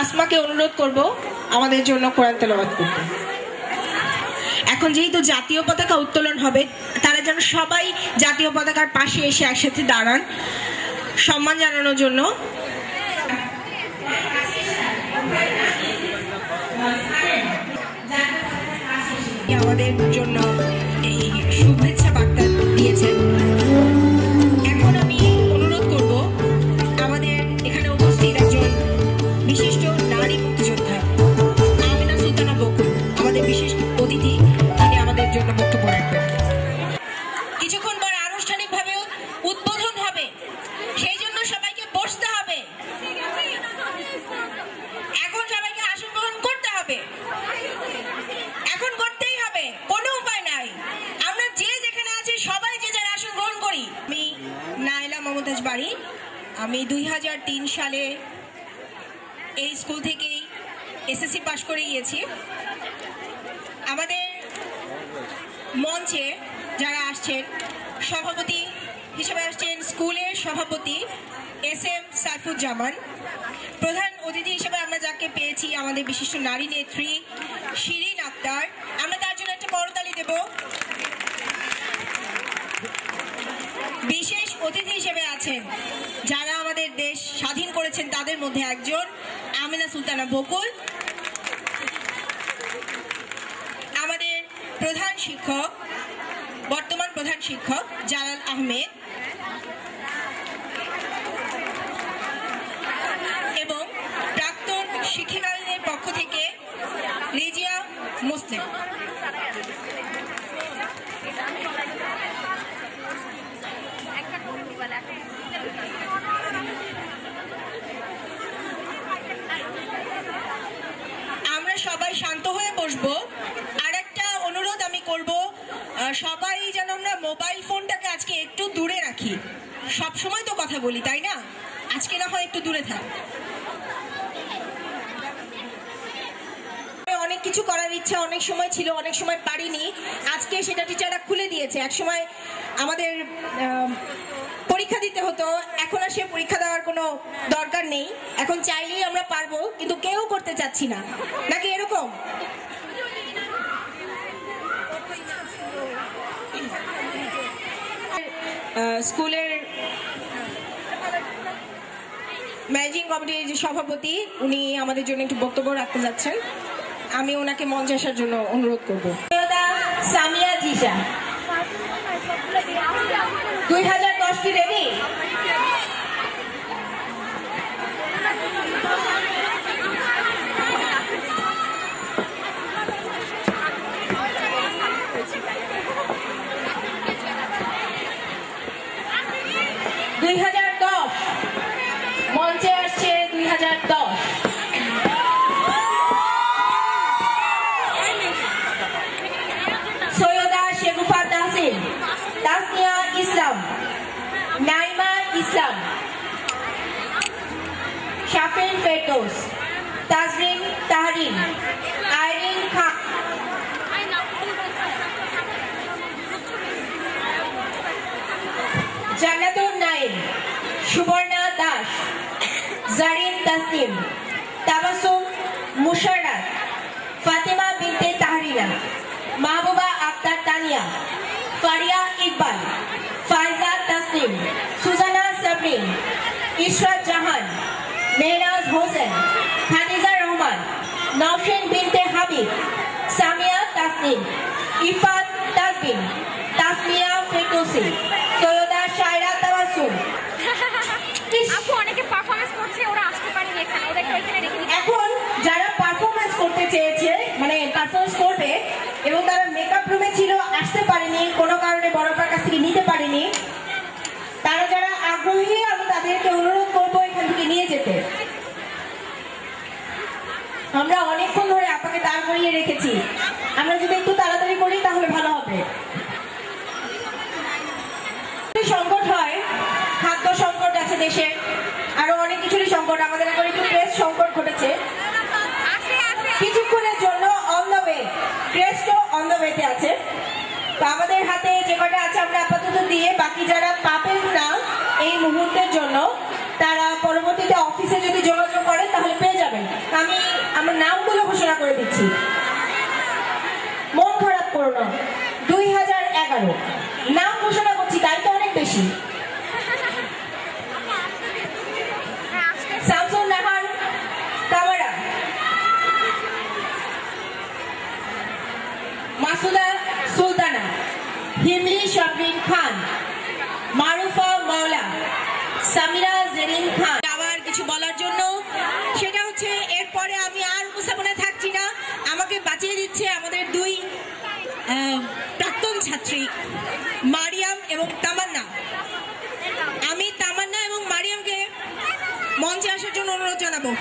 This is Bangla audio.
আসমাকে অনুরোধ করব আমাদের জন্য কোরআন তেলাওয়াত করতে। এখন যেহেতু জাতীয় পতাকা উত্তোলন হবে, তারা যেন সবাই জাতীয় পতাকার পাশে এসে একসাথে দাঁড়ান সম্মান জানানোর জন্য। আমাদের জন্য এই শুভেচ্ছা বার্তা দিয়েছেন। এখন আমি অনুরোধ করব আমাদের এখানে উপস্থিত একজন বিশিষ্ট নারী মুক্তিযোদ্ধা আমিনা সুলতানা বকুল, আমাদের বিশেষ অতিথি, তিনি আমাদের জন্য বক্তব্য রাখবেন। কিছুক্ষণ পর আনুষ্ঠানিকভাবে উদ্বোধন হবে, সেই জন্য সবাইকে বসতে হবে। এখন সবাইকে আসন গ্রহণ করতে হবে, এখন করতেই হবে, কোনো উপায় নাই। আমরা যে যেখানে আছি সবাই যে যার আসন গ্রহণ করি। আমি নাইলা মমতাজ বাড়ি, আমি 2003 সালে এই স্কুল থেকেই এসএসসি পাশ করে গিয়েছি। আমাদের মঞ্চে যারা আসছেন, সভাপতি হিসেবে আসছেন স্কুলের সভাপতি SM সাইফুজ্জামান। প্রধান অতিথি হিসেবে আমরা যাকে পেয়েছি আমাদের বিশিষ্ট নারী নেত্রী শিরিন আক্তার, আমরা তার জন্য একটা করতালি দেব। বিশেষ অতিথি হিসেবে আছেন যারা আমাদের দেশ স্বাধীন করেছেন, তাদের মধ্যে একজন আমিনা সুলতানা বকুল। আমাদের প্রধান শিক্ষক, বর্তমান প্রধান শিক্ষক জালাল আহমেদ এবং প্রাক্তন শিক্ষিকাদের পক্ষ থেকে রেজিয়া মুসলিম। আমরা সবাই শান্ত হয়ে বসবো। আরেকটা অনুরোধ আমি করব, সবাই যেন আমরা মোবাইল ফোনটাকে আজকে একটু দূরে রাখি। সব সময় তো কথা বলি, তাই না? আজকে না হয় একটু দূরে থাক। অনেক কিছু করার ইচ্ছা অনেক সময় ছিল, অনেক সময় পারিনি। আজকে সেটা টিচাররা খুলে দিয়েছে। এক সময় আমাদের পরীক্ষা দিতে হতো, এখন আর সে পরীক্ষা দেওয়ার কোনো দরকার নেই। এখন চাইলেই আমরা পারবো, কিন্তু কেউ করতে চাচ্ছি না, নাকি এরকম? স্কুলের ম্যানেজিং কমিটির যে সভাপতি, উনি আমাদের জন্য একটু বক্তব্য রাখতে যাচ্ছেন। আমি ওনাকে মঞ্চে আসার জন্য অনুরোধ করব। সামিয়া জিশা 2010 কি রেডি? মঞ্চে আসছে 2010। সৈয়দা শেগুফা তাহসিন, তাসনিয়া ইসলাম, নাইমা ইসলাম, শাফিন ফেরদৌস, তাজরিন তাহরিন, আইরিন খান, জান্নাতুন নাইম, সুবর্ণা দাস, জারিন তাসনিম, তাবাসুম মুশাররাত, ফাতেমা বিনতে তাহরিনা, মাহবুবা আক্তার তানিয়া, ফারিয়া ইকবাল, ফাইজা তাসনিম, সুজানা সাবরিন, ইশরাত জাহান, মেহনাজ হোসেন, খাদিজা রহমান, নওশিন বিনতে হাবিব, সামিয়া তাসনিম, ইফাত তাজবিন, তাসমিয়া ফেরদৌসি, সৈয়দা শায়রা তাওয়াসুম। এখন যারা পারফরমেন্স করতে চেয়েছে, মানে পারফরমেন্স করবে এবং তারা মেকআপ রুমে ছিল, আসতে পারেনি, কোনো কারণে বড়পার কাছ থেকে নিতে পারেনি, তারা যারা আগ্রহী আমি তাদেরকে অনুরোধ করবো এখান থেকে নিয়ে যেতে। আমরা অনেকক্ষণ ধরে আপনাকে দাঁড় করিয়ে রেখেছি, আমরা যদি একটু তাড়াতাড়ি করি তাহলে ভালো হবে। সংকট হয়, খাদ্য সংকট আছে দেশে, আরো অনেক কিছুরই সংকট। আমাদের এখন একটু প্রেস সংকট ঘটেছে, কিছুক্ষণের জন্য অন দ্য ওয়ে, প্রেসও অন দ্য ওয়েতে আছে। তো আমাদের হাতে যে কটা আছে আমরা আপাতত দিয়ে, বাকি যারা পাবেন না এই মুহূর্তের জন্য তারা পরবর্তীতে অফিসে যদি যোগাযোগ করেন তাহলে পেয়ে যাবেন। আমি আমার নামগুলো ঘোষণা করে দিচ্ছি, মন খারাপ করো না। 2011 নাম ঘোষণা করছি, তাই তো অনেক বেশি। শামসুন নাহার কামারা, মাসুদা সুলতানা, হিমলি শাবরিন খান, মারুফা মাওলা, সামিরা জেরিন খান। আবার কিছু বলার জন্য, সেটা হচ্ছে এরপরে আমি আর উপস্থাপনায় থাকছি না, আমাকে বাঁচিয়ে দিচ্ছে আমাদের দুই প্রাক্তন ছাত্রী মারিয়াম এবং তামান্না। আমি তামান্না এবং মারিয়ামকে মঞ্চে আসার জন্য অনুরোধ জানাবো।